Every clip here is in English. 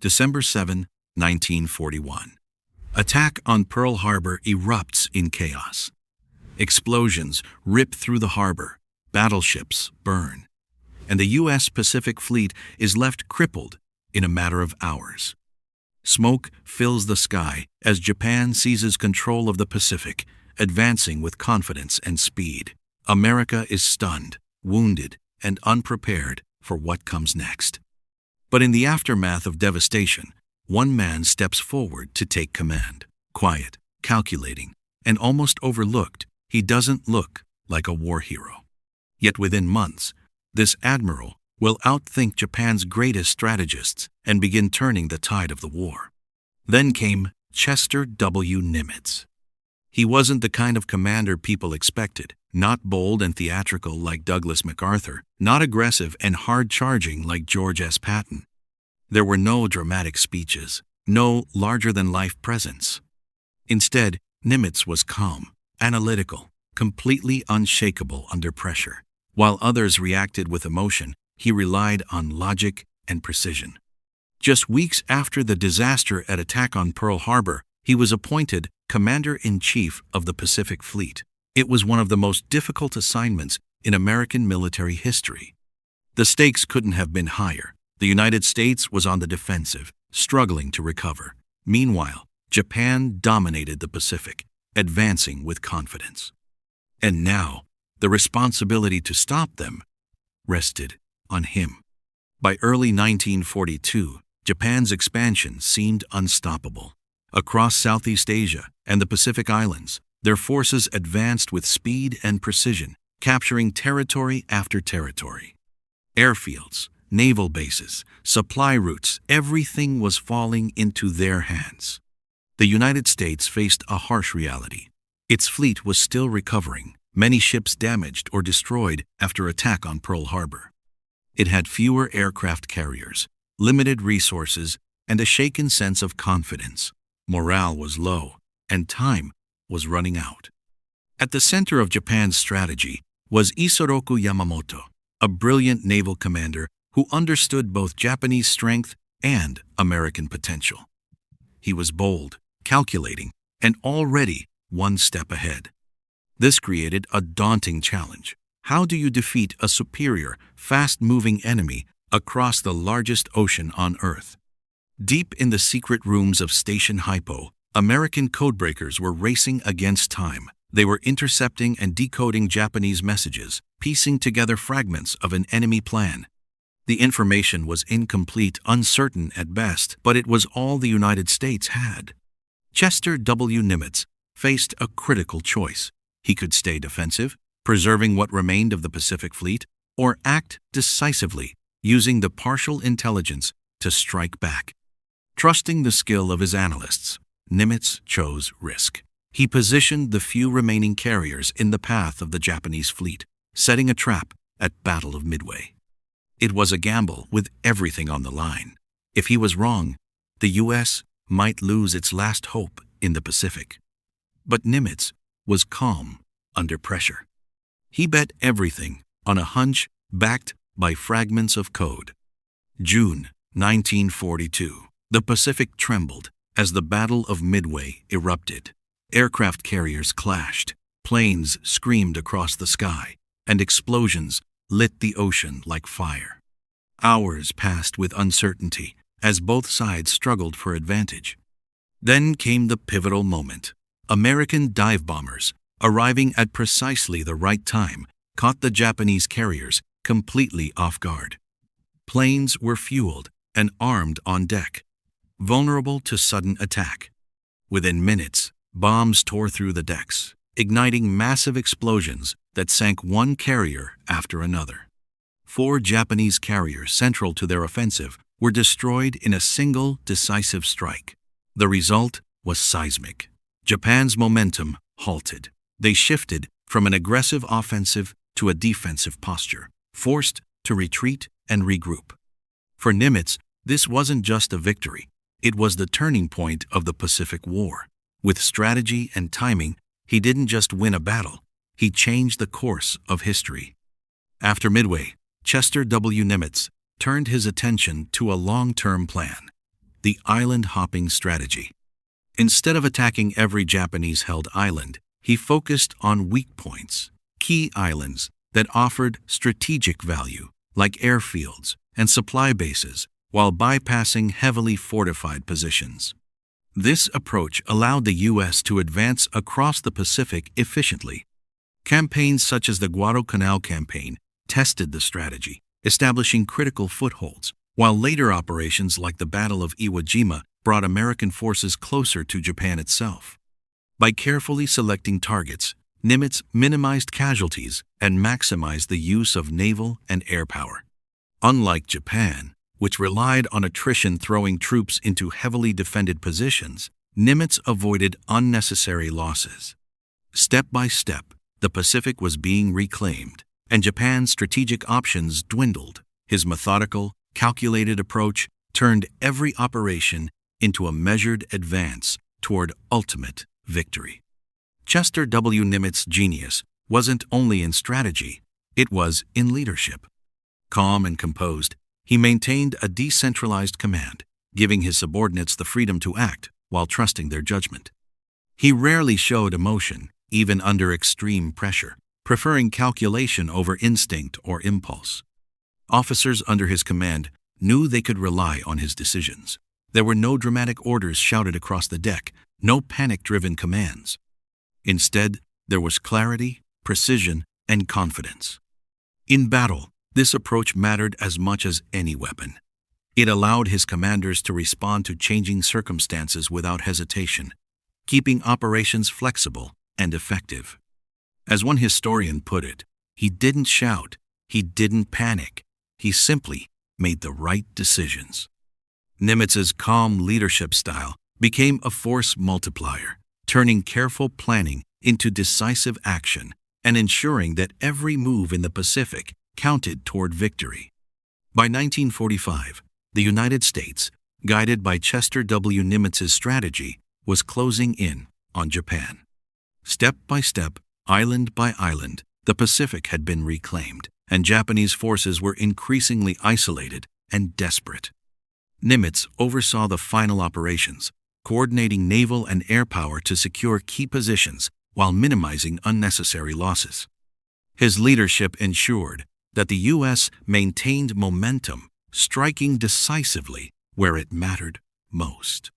December 7, 1941. Attack on Pearl Harbor erupts in chaos. Explosions rip through the harbor, battleships burn, and the U.S. Pacific Fleet is left crippled in a matter of hours. Smoke fills the sky as Japan seizes control of the Pacific, advancing with confidence and speed. America is stunned, wounded, and unprepared for what comes next. But in the aftermath of devastation, one man steps forward to take command. Quiet, calculating, and almost overlooked, he doesn't look like a war hero. Yet within months, this admiral will outthink Japan's greatest strategists and begin turning the tide of the war. Then came Chester W. Nimitz. He wasn't the kind of commander people expected, not bold and theatrical like Douglas MacArthur, not aggressive and hard-charging like George S. Patton. There were no dramatic speeches, no larger-than-life presence. Instead, Nimitz was calm, analytical, completely unshakable under pressure. While others reacted with emotion, he relied on logic and precision. Just weeks after the disaster at attack on Pearl Harbor, he was appointed Commander-in-Chief of the Pacific Fleet. It was one of the most difficult assignments in American military history. The stakes couldn't have been higher. The United States was on the defensive, struggling to recover. Meanwhile, Japan dominated the Pacific, advancing with confidence. And now, the responsibility to stop them rested on him. By early 1942, Japan's expansion seemed unstoppable. Across Southeast Asia and the Pacific Islands, their forces advanced with speed and precision, capturing territory after territory. Airfields, naval bases, supply routes, everything was falling into their hands. The United States faced a harsh reality. Its fleet was still recovering, many ships damaged or destroyed after attack on Pearl Harbor. It had fewer aircraft carriers, limited resources, and a shaken sense of confidence. Morale was low, and time was running out. At the center of Japan's strategy was Isoroku Yamamoto, a brilliant naval commander who understood both Japanese strength and American potential. He was bold, calculating, and already one step ahead. This created a daunting challenge. How do you defeat a superior, fast-moving enemy across the largest ocean on Earth? Deep in the secret rooms of Station Hypo, American codebreakers were racing against time. They were intercepting and decoding Japanese messages, piecing together fragments of an enemy plan. The information was incomplete, uncertain at best, but it was all the United States had. Chester W. Nimitz faced a critical choice. He could stay defensive, preserving what remained of the Pacific Fleet, or act decisively, using the partial intelligence to strike back. Trusting the skill of his analysts, Nimitz chose risk. He positioned the few remaining carriers in the path of the Japanese fleet, setting a trap at Battle of Midway. It was a gamble with everything on the line. If he was wrong, the U.S. might lose its last hope in the Pacific. But Nimitz was calm under pressure. He bet everything on a hunch backed by fragments of code. June 1942. The Pacific trembled as the Battle of Midway erupted. Aircraft carriers clashed, planes screamed across the sky, and explosions lit the ocean like fire. Hours passed with uncertainty as both sides struggled for advantage. Then came the pivotal moment. American dive bombers, arriving at precisely the right time, caught the Japanese carriers completely off guard. Planes were fueled and armed on deck, vulnerable to sudden attack. Within minutes, bombs tore through the decks, igniting massive explosions that sank one carrier after another. 4 Japanese carriers central to their offensive were destroyed in a single decisive strike. The result was seismic. Japan's momentum halted. They shifted from an aggressive offensive to a defensive posture, forced to retreat and regroup. For Nimitz, this wasn't just a victory. It was the turning point of the Pacific War. With strategy and timing, he didn't just win a battle, he changed the course of history. After Midway, Chester W. Nimitz turned his attention to a long-term plan. the island-hopping strategy. Instead of attacking every Japanese-held island, he focused on weak points, key islands that offered strategic value, like airfields and supply bases, while bypassing heavily fortified positions. This approach allowed the U.S. to advance across the Pacific efficiently. Campaigns such as the Guadalcanal campaign tested the strategy, establishing critical footholds, while later operations like the Battle of Iwo Jima brought American forces closer to Japan itself. By carefully selecting targets, Nimitz minimized casualties and maximized the use of naval and air power. Unlike Japan, which relied on attrition throwing troops into heavily defended positions, Nimitz avoided unnecessary losses. Step by step, the Pacific was being reclaimed, and Japan's strategic options dwindled. His methodical, calculated approach turned every operation into a measured advance toward ultimate victory. Chester W. Nimitz's genius wasn't only in strategy, it was in leadership. Calm and composed, he maintained a decentralized command, giving his subordinates the freedom to act while trusting their judgment. He rarely showed emotion, even under extreme pressure, preferring calculation over instinct or impulse. Officers under his command knew they could rely on his decisions. There were no dramatic orders shouted across the deck, no panic-driven commands. Instead, there was clarity, precision, and confidence. In battle, this approach mattered as much as any weapon. It allowed his commanders to respond to changing circumstances without hesitation, keeping operations flexible and effective. As one historian put it, he didn't shout, he didn't panic, he simply made the right decisions. Nimitz's calm leadership style became a force multiplier, turning careful planning into decisive action and ensuring that every move in the Pacific counted toward victory. By 1945, the United States, guided by Chester W. Nimitz's strategy, was closing in on Japan. Step by step, island by island, the Pacific had been reclaimed, and Japanese forces were increasingly isolated and desperate. Nimitz oversaw the final operations, coordinating naval and air power to secure key positions while minimizing unnecessary losses. His leadership ensured that the U.S. maintained momentum, striking decisively where it mattered most.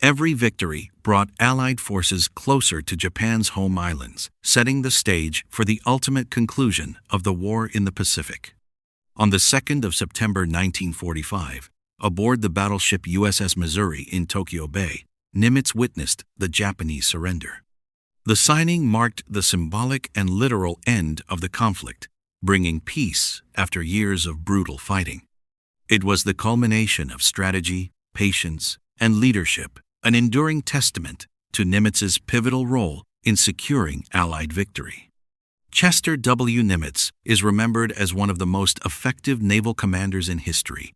Every victory brought Allied forces closer to Japan's home islands, setting the stage for the ultimate conclusion of the war in the Pacific. On the 2nd of September 1945, aboard the battleship USS Missouri in Tokyo Bay, Nimitz witnessed the Japanese surrender. The signing marked the symbolic and literal end of the conflict, bringing peace after years of brutal fighting. It was the culmination of strategy, patience, and leadership, an enduring testament to Nimitz's pivotal role in securing Allied victory. Chester W. Nimitz is remembered as one of the most effective naval commanders in history.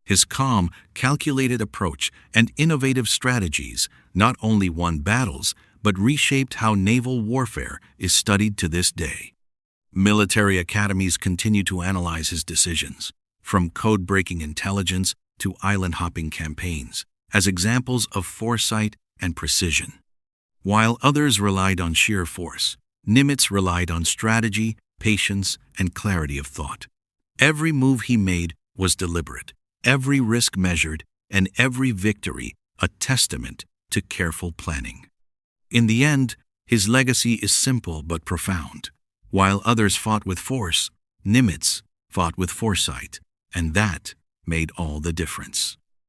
His calm, calculated approach and innovative strategies not only won battles, but reshaped how naval warfare is studied to this day. Military academies continue to analyze his decisions, from code-breaking intelligence to island-hopping campaigns, as examples of foresight and precision. While others relied on sheer force, Nimitz relied on strategy, patience, and clarity of thought. Every move he made was deliberate, every risk measured, and every victory a testament to careful planning. In the end, his legacy is simple but profound. While others fought with force, Nimitz fought with foresight, and that made all the difference.